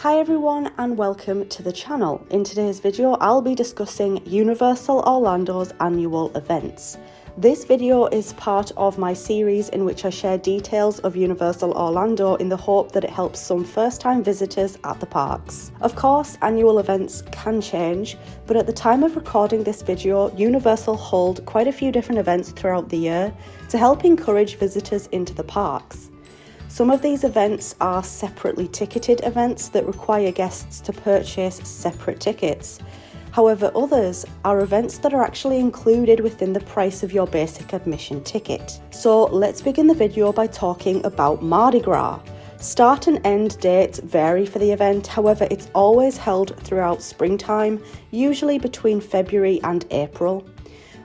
Hi everyone and welcome to the channel. In today's video I'll be discussing Universal Orlando's annual events. This video is part of my series in which I share details of Universal Orlando in the hope that it helps some first-time visitors at the parks. Of course, annual events can change, but at the time of recording this video, Universal hold quite a few different events throughout the year to help encourage visitors into the parks. Some of these events are separately ticketed events that require guests to purchase separate tickets. However, others are events that are actually included within the price of your basic admission ticket. So let's begin the video by talking about Mardi Gras. Start and end dates vary for the event, however it's always held throughout springtime, usually between February and April.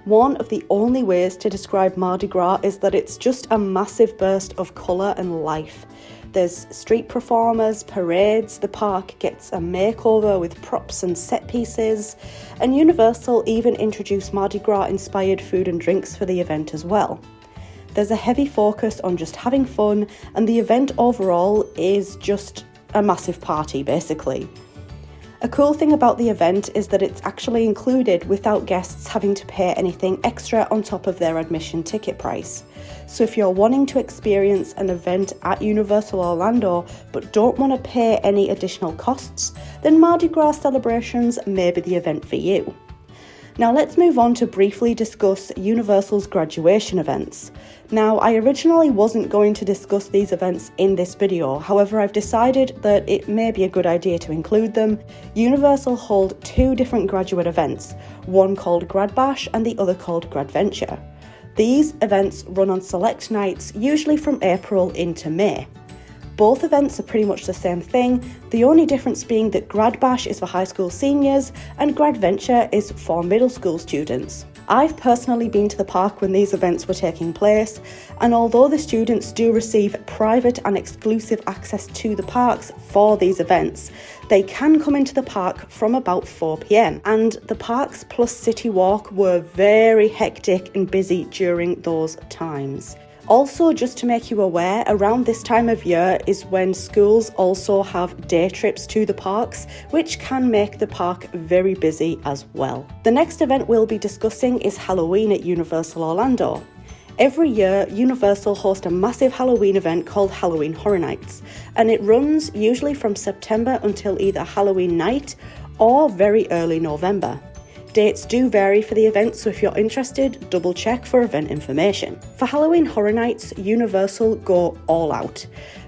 One of the only ways to describe Mardi Gras is that it's just a massive burst of colour and life. There's street performers, parades, the park gets a makeover with props and set pieces, and Universal even introduced Mardi Gras inspired food and drinks for the event as well. There's a heavy focus on just having fun, and the event overall is just a massive party basically. A cool thing about the event is that it's actually included without guests having to pay anything extra on top of their admission ticket price. So if you're wanting to experience an event at Universal Orlando but don't want to pay any additional costs, then Mardi Gras celebrations may be the event for you. Now let's move on to briefly discuss Universal's graduation events. Now, I originally wasn't going to discuss these events in this video, however I've decided that it may be a good idea to include them. Universal hold two different graduate events, one called Grad Bash and the other called Gradventure. These events run on select nights, usually from April into May. Both events are pretty much the same thing, the only difference being that Grad Bash is for high school seniors and Gradventure is for middle school students. I've personally been to the park when these events were taking place, and although the students do receive private and exclusive access to the parks for these events, they can come into the park from about 4 p.m. and the Parks Plus City Walk were very hectic and busy during those times. Also, just to make you aware, around this time of year is when schools also have day trips to the parks, which can make the park very busy as well. The next event we'll be discussing is Halloween at Universal Orlando. Every year, Universal hosts a massive Halloween event called Halloween Horror Nights, and it runs usually from September until either Halloween night or very early November. Dates do vary for the event, so if you're interested, double check for event information. For Halloween Horror Nights, Universal go all out.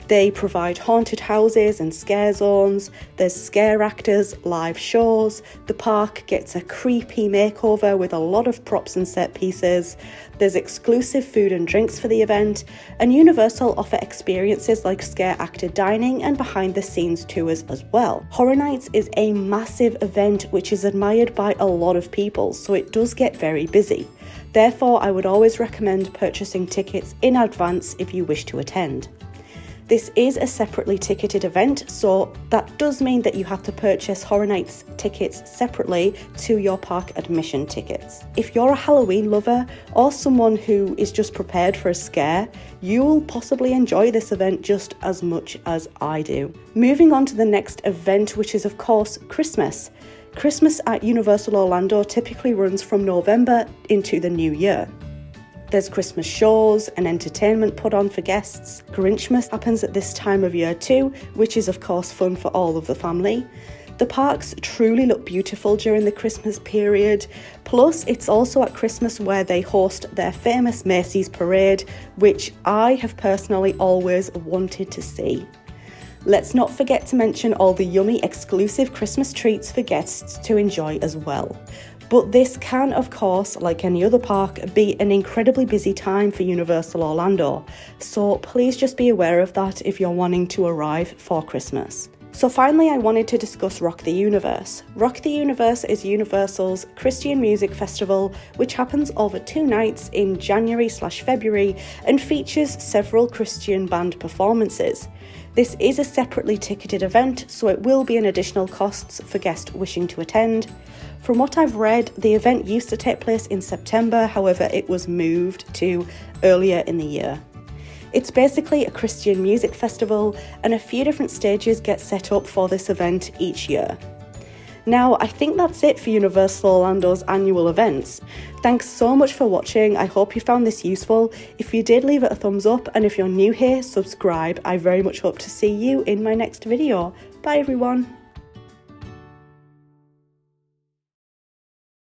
They provide haunted houses and scare zones, there's scare actors, live shows, the park gets a creepy makeover with a lot of props and set pieces, there's exclusive food and drinks for the event, and Universal offer experiences like scare actor dining and behind the scenes tours as well. Horror Nights is a massive event which is admired by a lot of people, so it does get very busy. Therefore, I would always recommend purchasing tickets in advance if you wish to attend. This is a separately ticketed event, so that does mean that you have to purchase Horror Nights tickets separately to your park admission tickets. If you're a Halloween lover or someone who is just prepared for a scare, you will possibly enjoy this event just as much as I do. Moving on to the next event, which is of course Christmas. Christmas at Universal Orlando typically runs from November into the new year. There's Christmas shows and entertainment put on for guests. Grinchmas happens at this time of year too, which is of course fun for all of the family. The parks truly look beautiful during the Christmas period, plus it's also at Christmas where they host their famous Macy's parade, which I have personally always wanted to see. Let's not forget to mention all the yummy exclusive Christmas treats for guests to enjoy as well. But this can, of course, like any other park, be an incredibly busy time for Universal Orlando, so please just be aware of that if you're wanting to arrive for Christmas. So finally, I wanted to discuss Rock the Universe. Rock the Universe is Universal's Christian music festival, which happens over 2 nights in January/February and features several Christian band performances. This is a separately ticketed event, so it will be an additional costs for guests wishing to attend. From what I've read, the event used to take place in September, however it was moved to earlier in the year. It's basically a Christian music festival, and a few different stages get set up for this event each year. Now, I think that's it for Universal Orlando's annual events. Thanks so much for watching. I hope you found this useful. If you did, leave it a thumbs up, and if you're new here, subscribe. I very much hope to see you in my next video. Bye everyone.